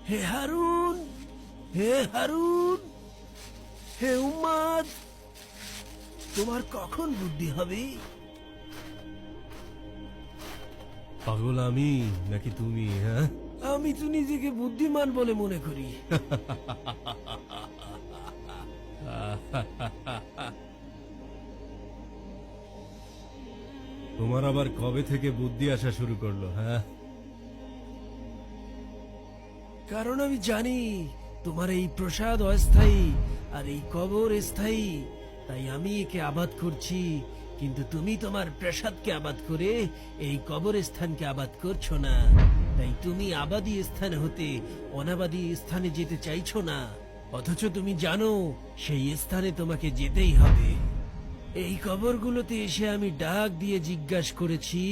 হে হারুন, হে হারুন, হে উম্মাদ, তোমার কখন বুদ্ধি হবে? পাগল আমি নাকি তুমি? হ্যাঁ, আমি তো নিজেকে বুদ্ধিমান বলে মনে করি। তোমার আবার কবে থেকে বুদ্ধি আসা শুরু করলো? হ্যাঁ, কারণ আমি জানি তোমার এই প্রসাদ অস্থায়ী আর এই কবর স্থায়ী, তাই আমি একে আবাদ করছি। কিন্তু তুমি তোমার প্রসাদকে আবাদ করে এই কবর স্থানকে আবাদ করছো না। তাই তুমি আবাদী স্থান হতে অনাবাদী স্থানে যেতে চাইছো না, অথচ তুমি জানো সেই স্থানে তোমাকে যেতেই হবে। এই কবরগুলোতে এসে আমি ডাক দিয়ে জিজ্ঞাসা করেছি,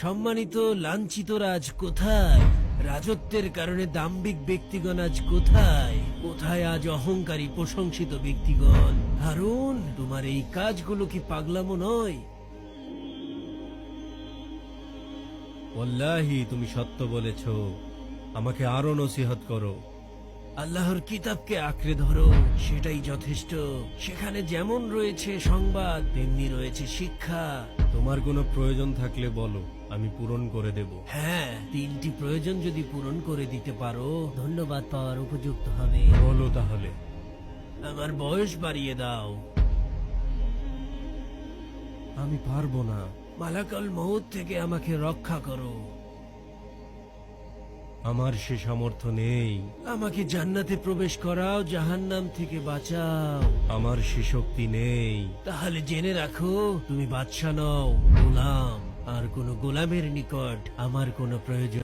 সম্মানিত লাঞ্ছিত রাজ কোথায়? রাজত্বের কারণে দাম্ভিক ব্যক্তিগণ আজ কোথায়? কোথায় আজ অহংকারী প্রশংসিত ব্যক্তিগণ? হারুন, তোমার এই কাজগুলো কি পাগলামো নয়? ওয়াল্লাহি তুমি সত্য বলেছ। আমাকে আরো নসিহত করো। আল্লাহর কিতাবকে আঁকড়ে ধরো, সেটাই যথেষ্ট। সেখানে যেমন রয়েছে সংবাদ, তেমনি রয়েছে শিক্ষা। তোমার কোনো প্রয়োজন থাকলে বলো, আমি পূরণ করে দেব। হ্যাঁ, 3টি প্রয়োজন যদি পূরণ করে দিতে পারো, ধন্যবাদ পাওয়ার উপযুক্ত হবে। বলো তাহলে। আমার বয়স বাড়িয়ে দাও। আমি পারবো না। মালাকাল মউত থেকে আমাকে রক্ষা করো। আমার সে সামর্থ্য নেই। আমাকে জান্নাতে প্রবেশ করাও, জাহান্নাম থেকে বাঁচাও। আমার সে শক্তি নেই। তাহলে জেনে রাখো, তুমি বাদশা নও, গোলাম। আর কোন গোলামের নিকট আমার কোনো প্রয়োজন